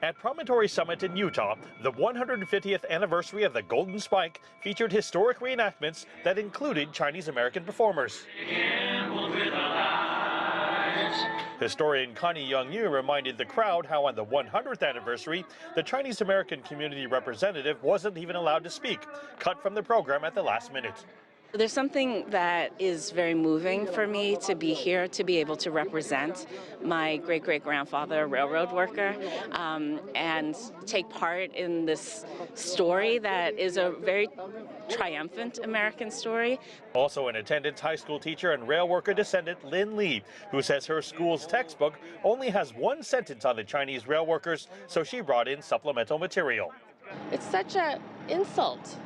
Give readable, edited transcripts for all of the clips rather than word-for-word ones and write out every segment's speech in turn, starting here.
At Promontory Summit in Utah, the 150th anniversary of the Golden Spike featured historic reenactments that included Chinese-American performers. Historian Connie Young-Yu reminded the crowd how on the 100th anniversary, the Chinese-American community representative wasn't even allowed to speak, cut from the program at the last minute. There's something that is very moving for me to be here, to be able to represent my great-great-grandfather, a railroad worker, and take part in this story that is a very triumphant American story. Also in attendance, high school teacher and rail worker descendant Lynn Lee, who says her school's textbook only has one sentence on the Chinese rail workers, so she brought in supplemental material. It's such an insult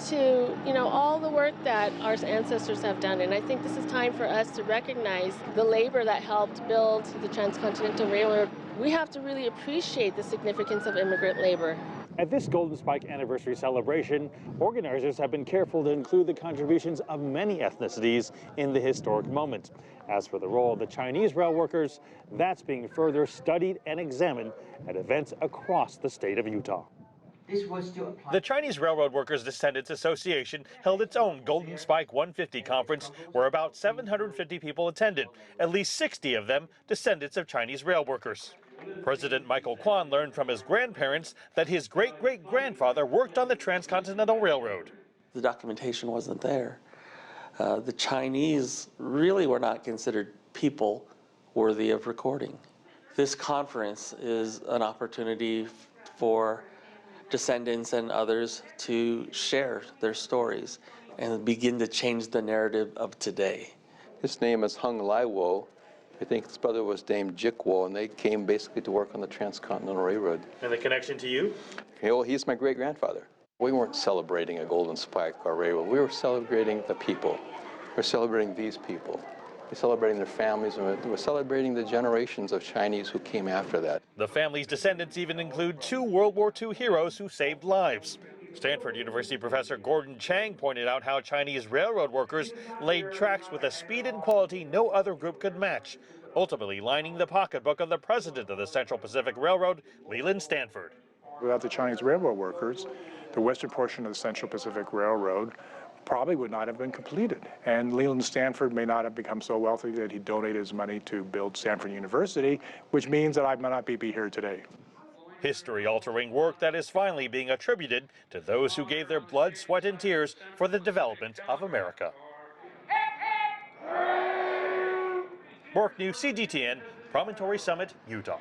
to, all the work that our ancestors have done. And I think this is time for us to recognize the labor that helped build the transcontinental railroad. We have to really appreciate the significance of immigrant labor. At this Golden Spike anniversary celebration, organizers have been careful to include the contributions of many ethnicities in the historic moment. As for the role of the Chinese rail workers, that's being further studied and examined at events across the state of Utah. The Chinese Railroad Workers Descendants Association held its own Golden Spike 150 conference where about 750 people attended, at least 60 of them descendants of Chinese rail workers. President Michael Kwan learned from his grandparents that his great-great-grandfather worked on the Transcontinental Railroad. The documentation wasn't there. The Chinese really were not considered people worthy of recording. This conference is an opportunity for descendants and others to share their stories and begin to change the narrative of today. His name is Hung Lai Wo. I think his brother was named Jik Wo, and they came basically to work on the Transcontinental Railroad. And the connection to you? Well, he's my great-grandfather. We weren't celebrating a Golden Spike or railroad. We were celebrating the people. We're celebrating these people. We're celebrating their families, and we're celebrating the generations of Chinese who came after that. The family's descendants even include two World War II heroes who saved lives. Stanford University professor Gordon Chang pointed out how Chinese railroad workers laid tracks with a speed and quality no other group could match, ultimately lining the pocketbook of the president of the Central Pacific Railroad, Leland Stanford. Without the Chinese railroad workers, the western portion of the Central Pacific Railroad probably would not have been completed. And Leland Stanford may not have become so wealthy that he donated his money to build Stanford University, which means that I might not be here today. History-altering work that is finally being attributed to those who gave their blood, sweat, and tears for the development of America. Bork News, CGTN, Promontory Summit, Utah.